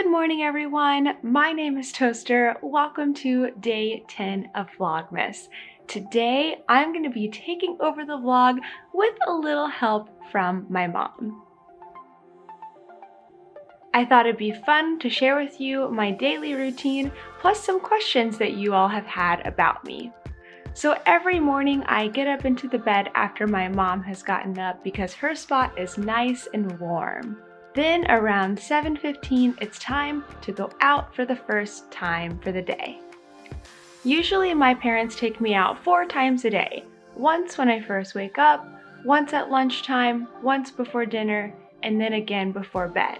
Good morning, everyone. My name is Toaster. Welcome to day 10 of Vlogmas. Today, I'm going to be taking over the vlog with a little help from my mom. I thought it'd be fun to share with you my daily routine, plus some questions that you all have had about me. So every morning I get up into the bed after my mom has gotten up because her spot is nice and warm. Then around 7:15, it's time to go out for the first time for the day. Usually my parents take me out 4 times a day. Once when I first wake up, once at lunchtime, once before dinner, and then again before bed.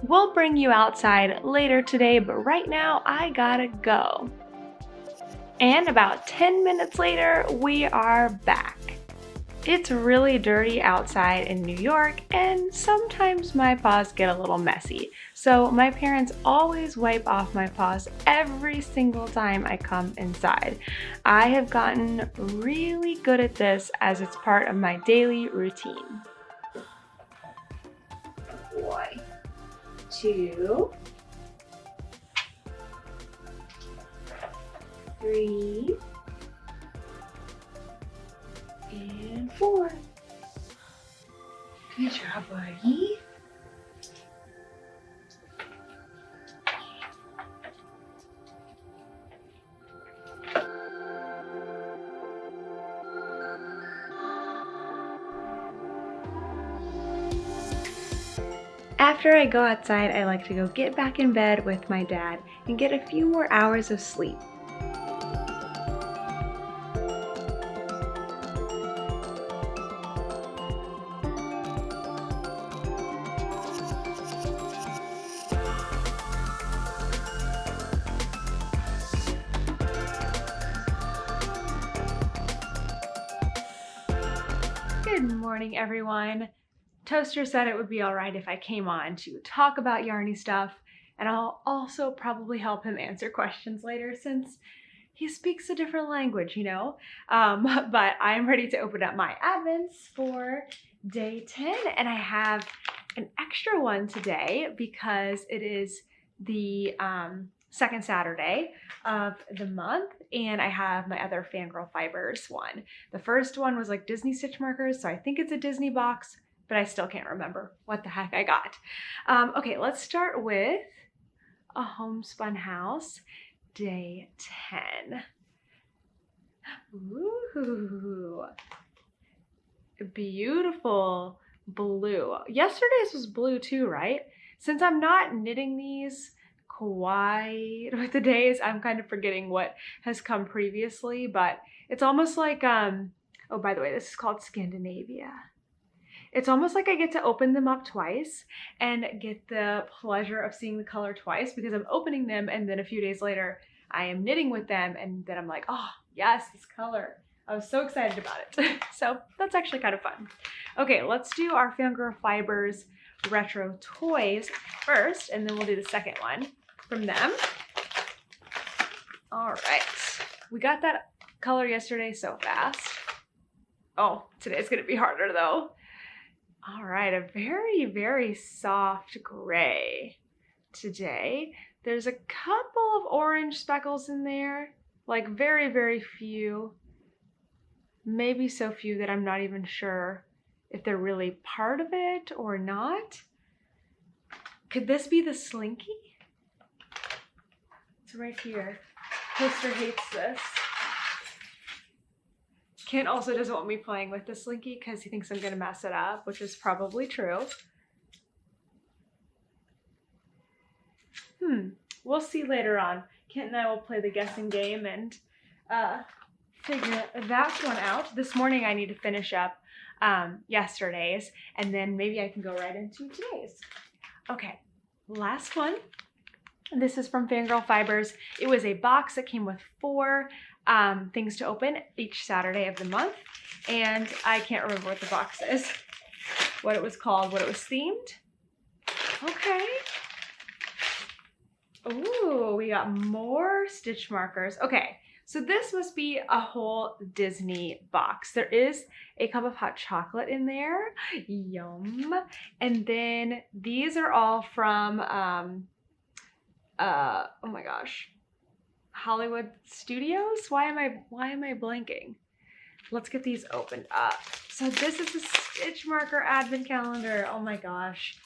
We'll bring you outside later today, but right now I gotta go. And about 10 minutes later, we are back. It's really dirty outside in New York, and sometimes my paws get a little messy. So my parents always wipe off my paws every single time I come inside. I have gotten really good at this as it's part of my daily routine. 1, 2, 3, and 4. Good job, buddy. After I go outside, I like to go get back in bed with my dad and get a few more hours of sleep. Good morning, everyone. Toaster said it would be all right if I came on to talk about yarny stuff, and I'll also probably help him answer questions later since he speaks a different language, you know? But I'm ready to open up my advents for day 10, and I have an extra one today because it is the second Saturday of the month, and I have my other Fangirl Fibers one. The first one was like Disney stitch markers, so I think it's a Disney box, but I still can't remember what the heck I got. Okay, let's start with a homespun house, day 10. Ooh, beautiful blue. Yesterday's was blue too, right? Since I'm not knitting these quite with the days, I'm kind of forgetting what has come previously, but it's almost like, oh, by the way, this is called Scandinavia. It's almost like I get to open them up twice and get the pleasure of seeing the color twice because I'm opening them and then a few days later I am knitting with them and then I'm like, oh yes, this color. I was so excited about it. So that's actually kind of fun. Okay, let's do our Fangirl Fibers retro toys first, and then we'll do the second one from them. All right, we got that color yesterday so fast. Oh, today's gonna be harder though. All right, a very, very soft gray today. There's a couple of orange speckles in there, like very, very few. Maybe so few that I'm not even sure if they're really part of it or not. Could this be the slinky? It's right here. Toaster hates this. Kent also doesn't want me playing with the slinky because he thinks I'm gonna mess it up, which is probably true. We'll see later on. Kent and I will play the guessing game and figure that one out. This morning I need to finish up yesterday's, and then maybe I can go right into today's. Okay, last one. This is from Fangirl Fibers. It was a box that came with 4 things to open each Saturday of the month, and I can't remember what the box is, what it was called, what it was themed. Okay. Ooh, we got more stitch markers. Okay, So this must be a whole Disney box. There is a cup of hot chocolate in there. Yum. And then these are all from, oh my gosh, Hollywood Studios? Why am I blanking? Let's get these opened up. So this is a stitch marker advent calendar. Oh my gosh.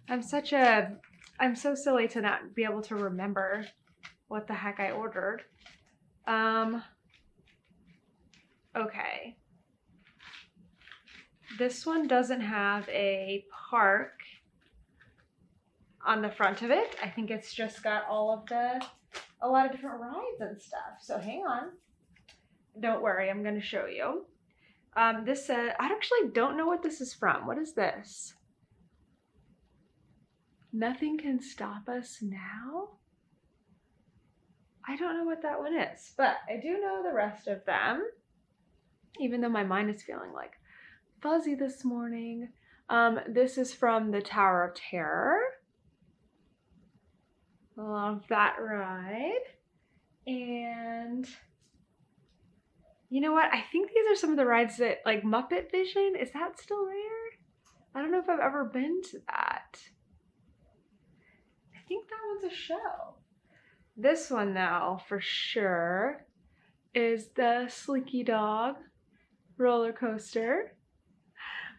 I'm so silly to not be able to remember what the heck I ordered. Okay. This one doesn't have a park on the front of it. I think it's just got a lot of different rides and stuff. So hang on. Don't worry, I'm gonna show you. This said, I actually don't know what this is from. What is this? Nothing can stop us now? I don't know what that one is, but I do know the rest of them, even though my mind is feeling like fuzzy this morning. This is from the Tower of Terror. Love that ride. And you know what? I think these are some of the rides that, like Muppet Vision, is that still there? I don't know if I've ever been to that. I think that one's a show. This one though, for sure, is the Slinky Dog roller coaster.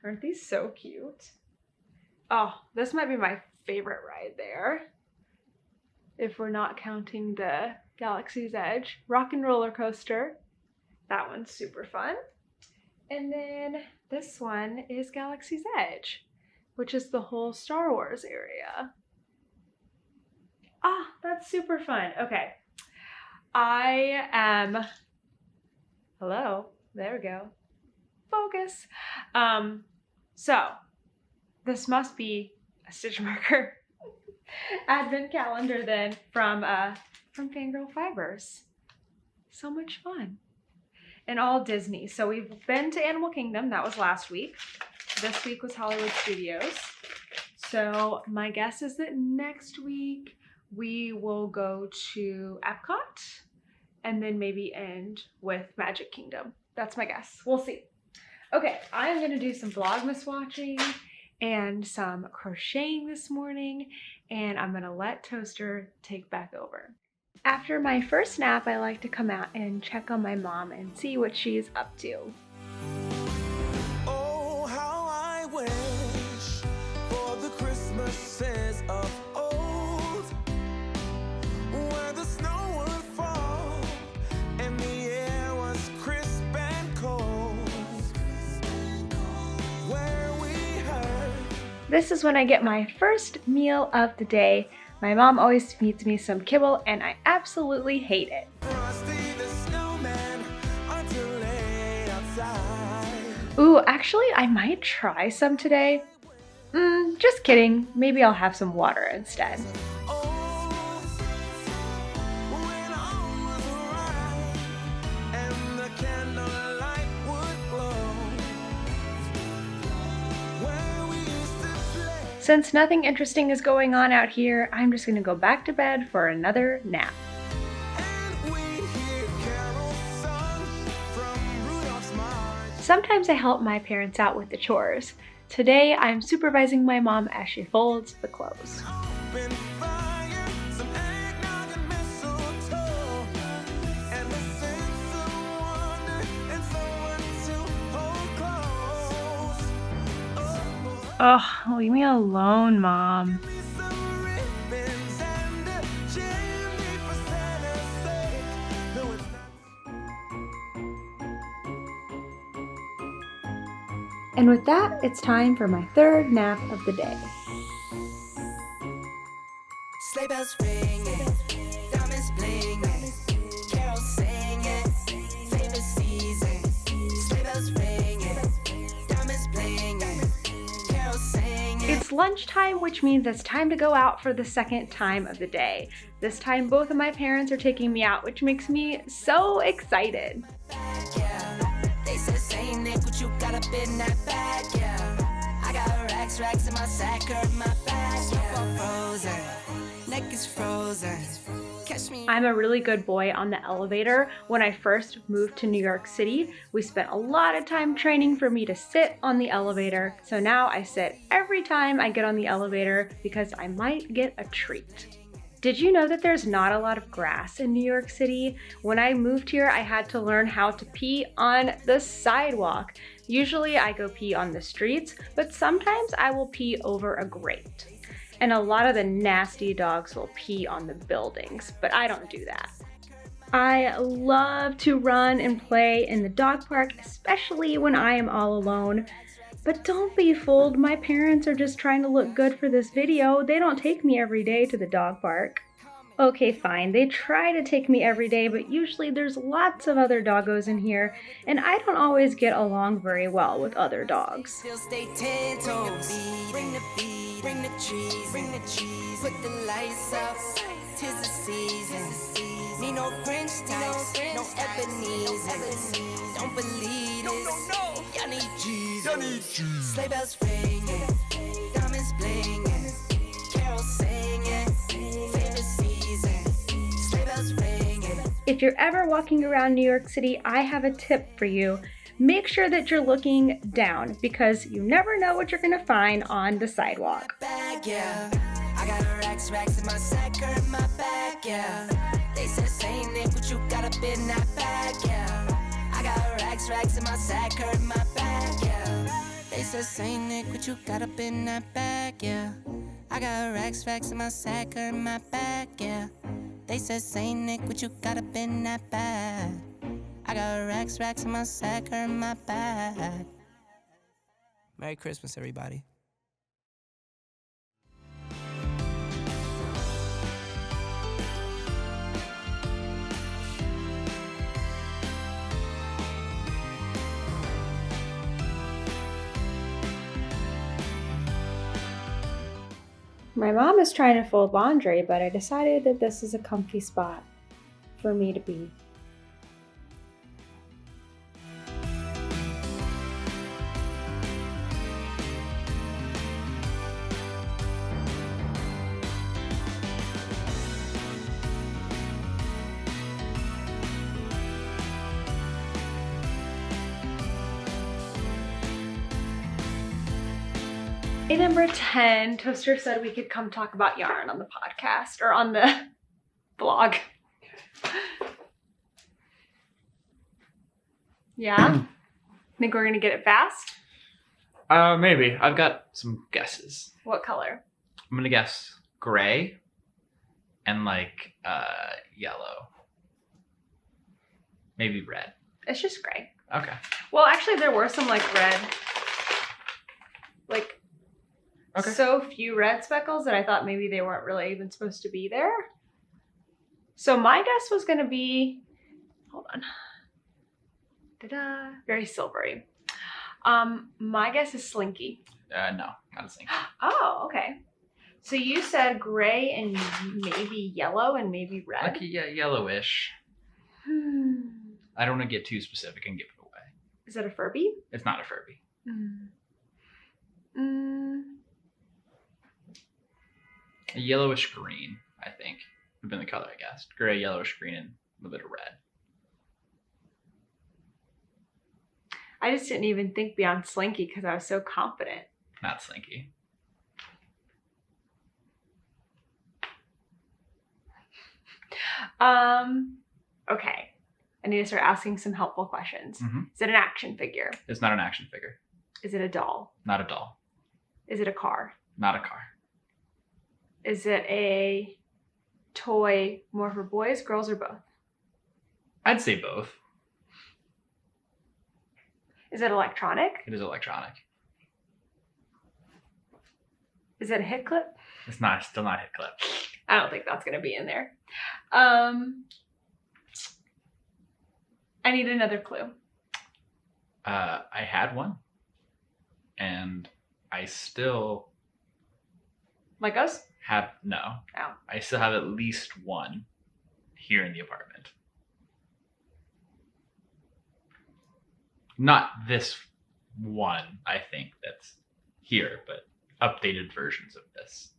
Aren't these so cute? Oh, this might be my favorite ride there, if we're not counting the Galaxy's Edge. Rock and Roller Coaster. That one's super fun. And then this one is Galaxy's Edge, which is the whole Star Wars area. Ah, that's super fun. Okay. I am, hello, there we go. Focus. So this must be a stitch marker advent calendar then from Fangirl Fibers. So much fun. And all Disney. So we've been to Animal Kingdom. That was last week. This week was Hollywood Studios. So my guess is that next week we will go to Epcot and then maybe end with Magic Kingdom. That's my guess. We'll see. Okay, I'm going to do some Vlogmas watching and some crocheting this morning, and I'm going to let Toaster take back over. After my first nap, I like to come out and check on my mom and see what she's up to. Oh, how I wish for the Christmases of old, where the snow would fall and the air was crisp and cold, where we heard. This is when I get my first meal of the day. My mom always feeds me some kibble, and I absolutely hate it. Frosty the Snowman until late outside. Ooh, actually, I might try some today. Just kidding. Maybe I'll have some water instead. Since nothing interesting is going on out here, I'm just gonna go back to bed for another nap. Sometimes I help my parents out with the chores. Today, I'm supervising my mom as she folds the clothes. Oh, leave me alone, Mom. And with that, it's time for my third nap of the day. Sleigh bells ringing, diamonds blinging, carols singing, favorite season. Sleigh bells ringing, diamonds blinging, carols singing. It's lunchtime, which means it's time to go out for the second time of the day. This time, both of my parents are taking me out, which makes me so excited. They said same Nick, but you got a bit in that bag, yeah. I got racks in my sack, or in my bag, yeah. Frozen, neck is frozen. I'm a really good boy on the elevator. When I first moved to New York City, we spent a lot of time training for me to sit on the elevator. So now I sit every time I get on the elevator because I might get a treat. Did you know that there's not a lot of grass in New York City? When I moved here, I had to learn how to pee on the sidewalk. Usually I go pee on the streets, but sometimes I will pee over a grate. And a lot of the nasty dogs will pee on the buildings, but I don't do that. I love to run and play in the dog park, especially when I am all alone. But don't be fooled, my parents are just trying to look good for this video. They don't take me every day to the dog park. Okay, fine, they try to take me every day, but usually there's lots of other doggos in here, and I don't always get along very well with other dogs. Still stay 10 toes. Bring the beat, bring the cheese, put the lights up. 'Tis the season. Need no Grinch types, no Ebenezer. Don't believe this. Y'all need Jesus. Sleigh bells ringing, diamonds blinging, carols singing. Favorite season. Sleigh bells ringing. If you're ever walking around New York City, I have a tip for you. Make sure that you're looking down because you never know what you're gonna find on the sidewalk. Bag, yeah. I got racks in my sack or in my bag, yeah. They said Saint Nick, but you got a bit in that bag, yeah. I got racks in my sack or in my bag, yeah. They said Saint Nick, but you got a bit in that bag, yeah. I got racks in my sack or in my bag, yeah. They said Saint Nick, but you got a bit in that bag. I got racks in my sack or in my bag. Merry Christmas, everybody. My mom is trying to fold laundry, but I decided that this is a comfy spot for me to be. Day number 10, Toaster said we could come talk about yarn on the podcast or on the vlog. Yeah? Think we're gonna get it fast? Maybe. I've got some guesses. What color? I'm gonna guess gray and like yellow. Maybe red. It's just gray. Okay. Well, actually there were some like red, like so few red speckles that I thought maybe they weren't really even supposed to be there. So my guess was gonna be, hold on. Ta-da, very silvery. My guess is slinky. No, not a slinky. Oh, okay. So you said gray and maybe yellow and maybe red? Like yellowish. I don't want to get too specific and give it away. Is it a Furby? It's not a Furby. A yellowish green, I think, would have been the color I guessed. Gray, yellowish green, and a little bit of red. I just didn't even think beyond slinky because I was so confident. Not slinky. Okay. I need to start asking some helpful questions. Is it an action figure? It's not an action figure. Is it a doll? Not a doll. Is it a car? Not a car. Is it a toy more for boys, girls, or both? I'd say both. Is it electronic? It is electronic. Is it a hit clip? It's not, still not hit clip. I don't think that's going to be in there. I need another clue. I had one. And I still Legos? no. Oh. I still have at least one here in the apartment. Not this one, I think, that's here, but updated versions of this.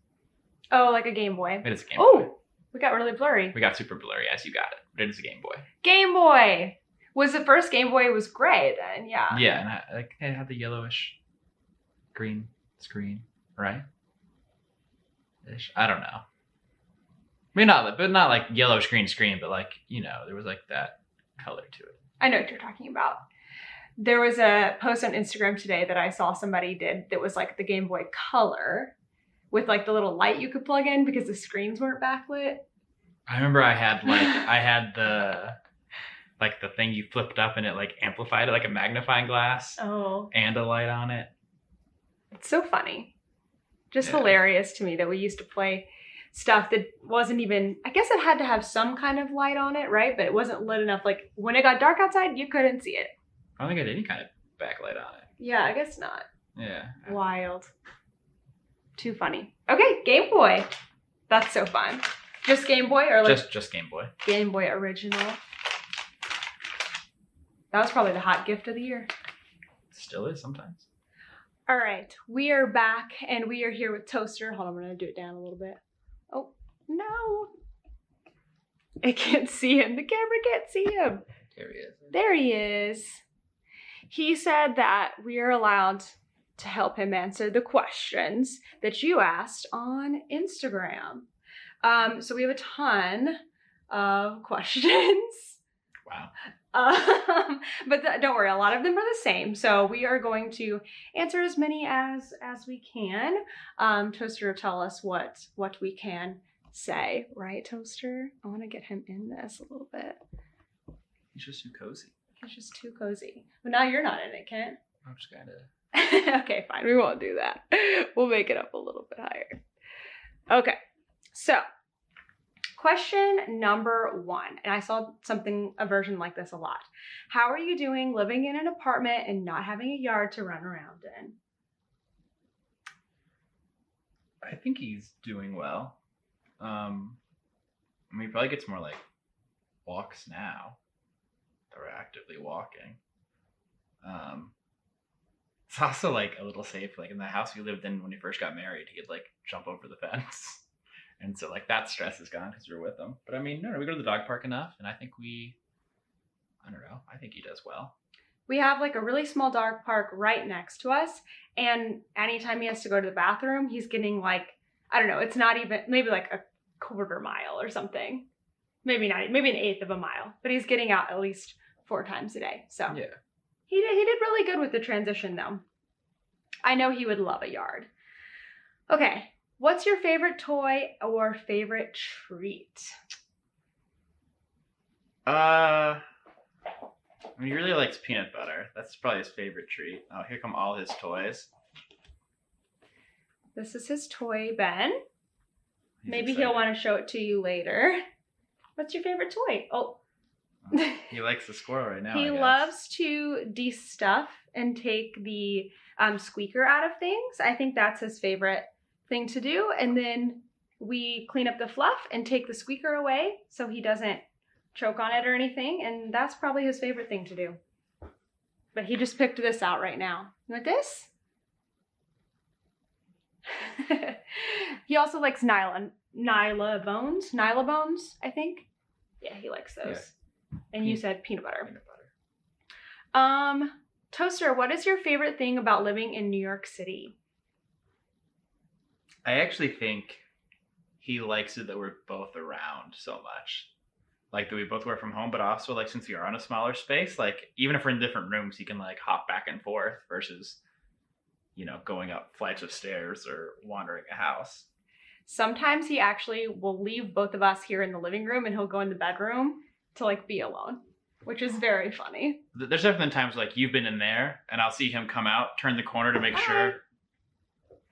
Oh, like a Game Boy. It is a Game Oh, Boy. We got really blurry. We got super blurry as you got it. But it is a Game Boy. Game Boy! Was the first Game Boy was gray then, yeah. Yeah, and it had the yellowish green screen, right? Ish. I don't know. I mean, not like yellowish green screen, but like, there was like that color to it. I know what you're talking about. There was a post on Instagram today that I saw somebody did that was like the Game Boy Color with like the little light you could plug in because the screens weren't backlit. I remember I had the thing you flipped up and it like amplified it like a magnifying glass. Oh. And a light on it. It's so funny. Just hilarious to me that we used to play stuff that wasn't even, I guess it had to have some kind of light on it, right? But it wasn't lit enough. Like when it got dark outside, you couldn't see it. I don't think it had any kind of backlight on it. Yeah, I guess not. Yeah. Wild. Too funny. Okay, Game Boy. That's so fun. Just Game Boy or like just Game Boy. Game Boy original. That was probably the hot gift of the year. Still is sometimes. All right, we are back and we are here with Toaster. Hold on, I'm gonna do it down a little bit. Oh, no. I can't see him. The camera can't see him. There he is. There he is. He said that we are allowed to help him answer the questions that you asked on Instagram. So we have a ton of questions. Wow. But don't worry, a lot of them are the same. So we are going to answer as many as we can. Toaster will tell us what we can say, right, Toaster? I want to get him in this a little bit. He's just too cozy. He's just too cozy. But now you're not in it, Kent. I'm just kinda. Okay, fine. We won't do that. We'll make it up a little bit higher. Okay, so question number 1, and I saw a version like this a lot. How are you doing living in an apartment and not having a yard to run around in? I think he's doing well. He probably gets more like walks now. They're actively walking. It's also like a little safe. Like in the house we lived in when we first got married, he'd like jump over the fence. And so like that stress is gone because we're with him. But I mean, no, we go to the dog park enough. And I think I think he does well. We have like a really small dog park right next to us. And anytime he has to go to the bathroom, he's getting like, I don't know, it's not even, maybe like a quarter mile or something. Maybe not, maybe an eighth of a mile. But he's getting out at least 4 times a day. So yeah. He did really good with the transition though. I know he would love a yard. Okay. What's your favorite toy or favorite treat? He really likes peanut butter. That's probably his favorite treat. Oh, here come all his toys. This is his toy, Ben. Maybe excited. he'll want to show it to you later. What's your favorite toy? Oh. He likes the squirrel right now. He loves to de-stuff and take the squeaker out of things. I think that's his favorite thing to do. And then we clean up the fluff and take the squeaker away so he doesn't choke on it or anything. And that's probably his favorite thing to do. But he just picked this out right now. You want this? He also likes Nyla bones, I think. Yeah, he likes those. Yeah. And you said peanut butter. Peanut butter. Toaster, what is your favorite thing about living in New York City? I actually think he likes it that we're both around so much. Like that we both work from home, but also like since we are on a smaller space, like even if we're in different rooms, he can like hop back and forth versus, going up flights of stairs or wandering a house. Sometimes he actually will leave both of us here in the living room and he'll go in the bedroom to like be alone, which is very funny. There's definitely times like you've been in there and I'll see him come out, turn the corner to make sure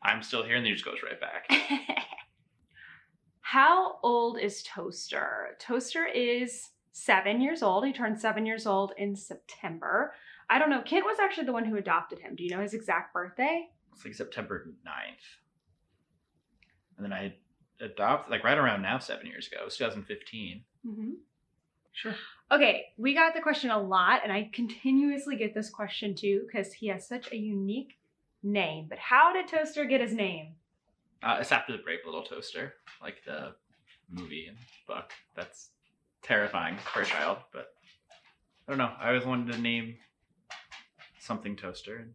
I'm still here, and then he just goes right back. How old is Toaster? Toaster is 7 years old. He turned 7 years old in September. I don't know. Kent was actually the one who adopted him. Do you know his exact birthday? It's like September 9th. And then I adopted, like right around now, 7 years ago. It was 2015. Mm-hmm. Sure. Okay, we got the question a lot, and I continuously get this question too because he has such a unique name. But how did Toaster get his name? It's after the Brave Little Toaster, like the movie and book. That's terrifying for a child, but I don't know. I always wanted to name something Toaster, and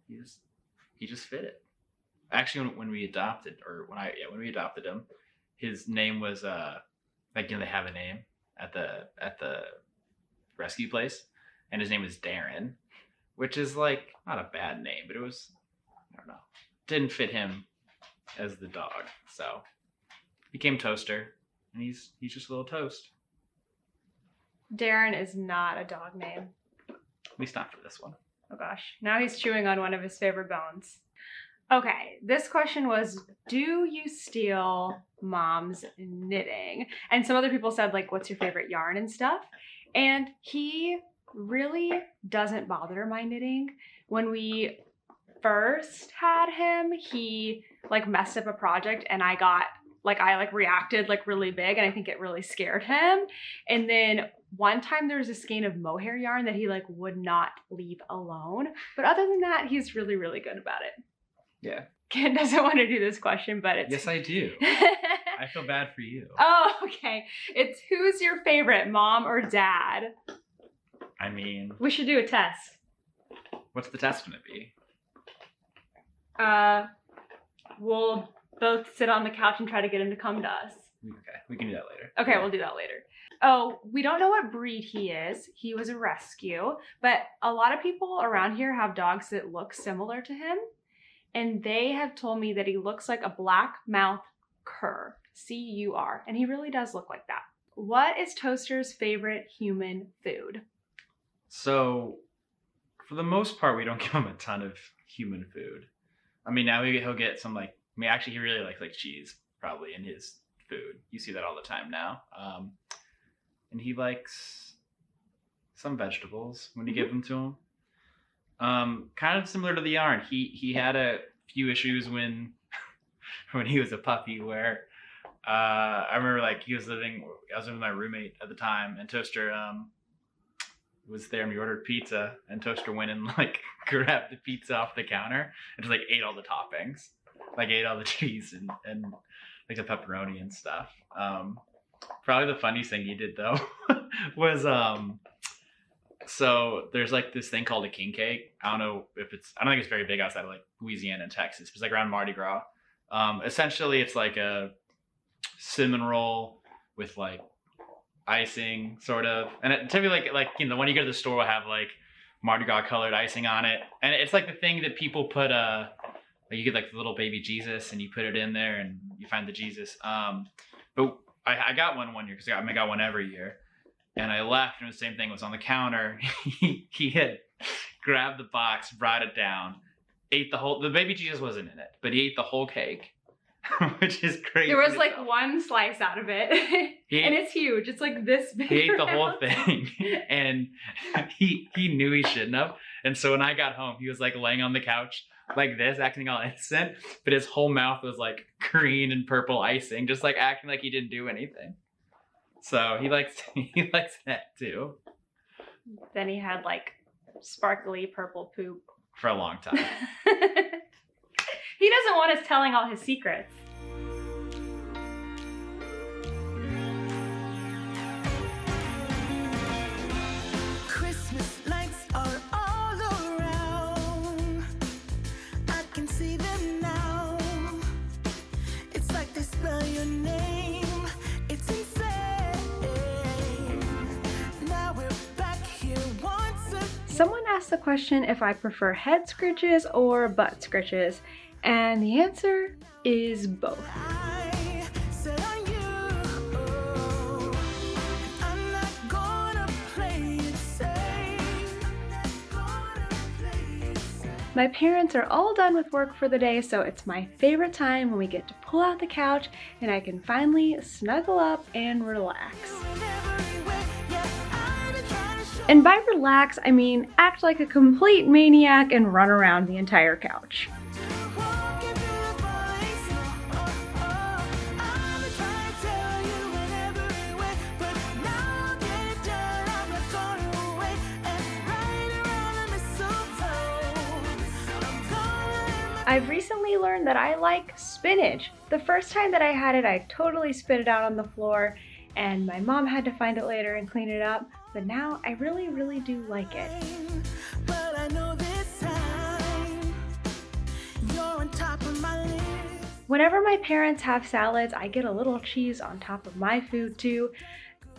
he just fit it. Actually, when we adopted him, his name was like, you know, they have a name at the rescue place, and his name was Darren, which is like not a bad name, but it was, I don't know, didn't fit him as the dog, so became Toaster, and he's just a little toast. Darren is not a dog name. At least not for this one. Oh gosh, now he's chewing on one of his favorite bones. Okay, this question was, do you steal mom's knitting? And some other people said, like, what's your favorite yarn and stuff? And he really doesn't bother my knitting. When we first had him, he like messed up a project and I reacted like really big, and I think it really scared him. And then one time there was a skein of mohair yarn that he like would not leave alone. But other than that, he's really, really good about it. Yeah. Ken doesn't want to do this question, but it's... Yes, I do. I feel bad for you. Oh, okay. It's who's your favorite, mom or dad? I mean... We should do a test. What's the test going to be? We'll both sit on the couch and try to get him to come to us. Okay, we can do that later. Okay, yeah. We'll do that later. Oh, we don't know what breed he is. He was a rescue, but a lot of people around here have dogs that look similar to him. And they have told me that he looks like a black mouth cur, C-U-R, and he really does look like that. What is Toaster's favorite human food? So, for the most part, we don't give him a ton of human food. I mean, now he'll get some actually he really likes like cheese probably in his food. You see that all the time now. And he likes some vegetables when you give them to him. Kind of similar to the yarn. He had a few issues when he was a puppy where I remember like I was living with my roommate at the time, and Toaster was there and we ordered pizza, and Toaster went and like grabbed the pizza off the counter and just like ate all the toppings, like ate all the cheese and like the pepperoni and stuff. Probably the funniest thing he did though was so there's like this thing called a king cake. I don't think it's very big outside of like Louisiana and Texas. It's like around Mardi Gras. Essentially it's like a cinnamon roll with like icing sort of. And it typically like, you know, when you go to the store will have like Mardi Gras colored icing on it. And it's like the thing that people put, like you get like the little baby Jesus and you put it in there and you find the Jesus. But I got one year because I got one every year. And I left, and the same thing was on the counter. He had grabbed the box, brought it down, ate the baby Jesus wasn't in it, but he ate the whole cake, which is crazy. There was like one slice out of it, and it's huge. It's like this big. He ate the whole thing, and he knew he shouldn't have. And so when I got home, he was like laying on the couch like this, acting all innocent, but his whole mouth was like green and purple icing, just like acting like he didn't do anything. So he likes that too. Then he had like sparkly purple poop for a long time. He doesn't want us telling all his secrets. Christmas lights are all around. I can see them now. It's like they spell your name. It's insane. Someone asked the question if I prefer head scritches or butt scritches, and the answer is both. My parents are all done with work for the day, so it's my favorite time when we get to pull out the couch and I can finally snuggle up and relax. And by relax, I mean act like a complete maniac and run around the entire couch. I've recently recently learned that I like spinach. The first time that I had it, I totally spit it out on the floor, and my mom had to find it later and clean it up, but now I really, really do like it. But I know this time you're on top of my list. Whenever my parents have salads, I get a little cheese on top of my food too.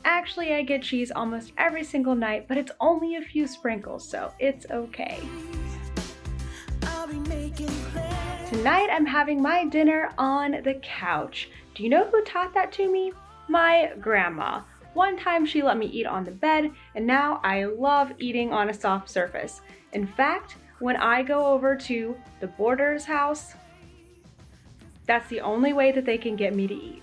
Actually, I get cheese almost every single night, but it's only a few sprinkles, so it's okay. I'll be making plans. Tonight, I'm having my dinner on the couch. Do you know who taught that to me? My grandma. One time she let me eat on the bed, and now I love eating on a soft surface. In fact, when I go over to the Borders house, that's the only way that they can get me to eat.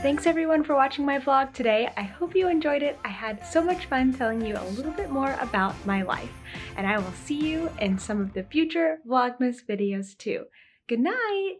Thanks everyone for watching my vlog today. I hope you enjoyed it. I had so much fun telling you a little bit more about my life. And I will see you in some of the future Vlogmas videos too. Good night!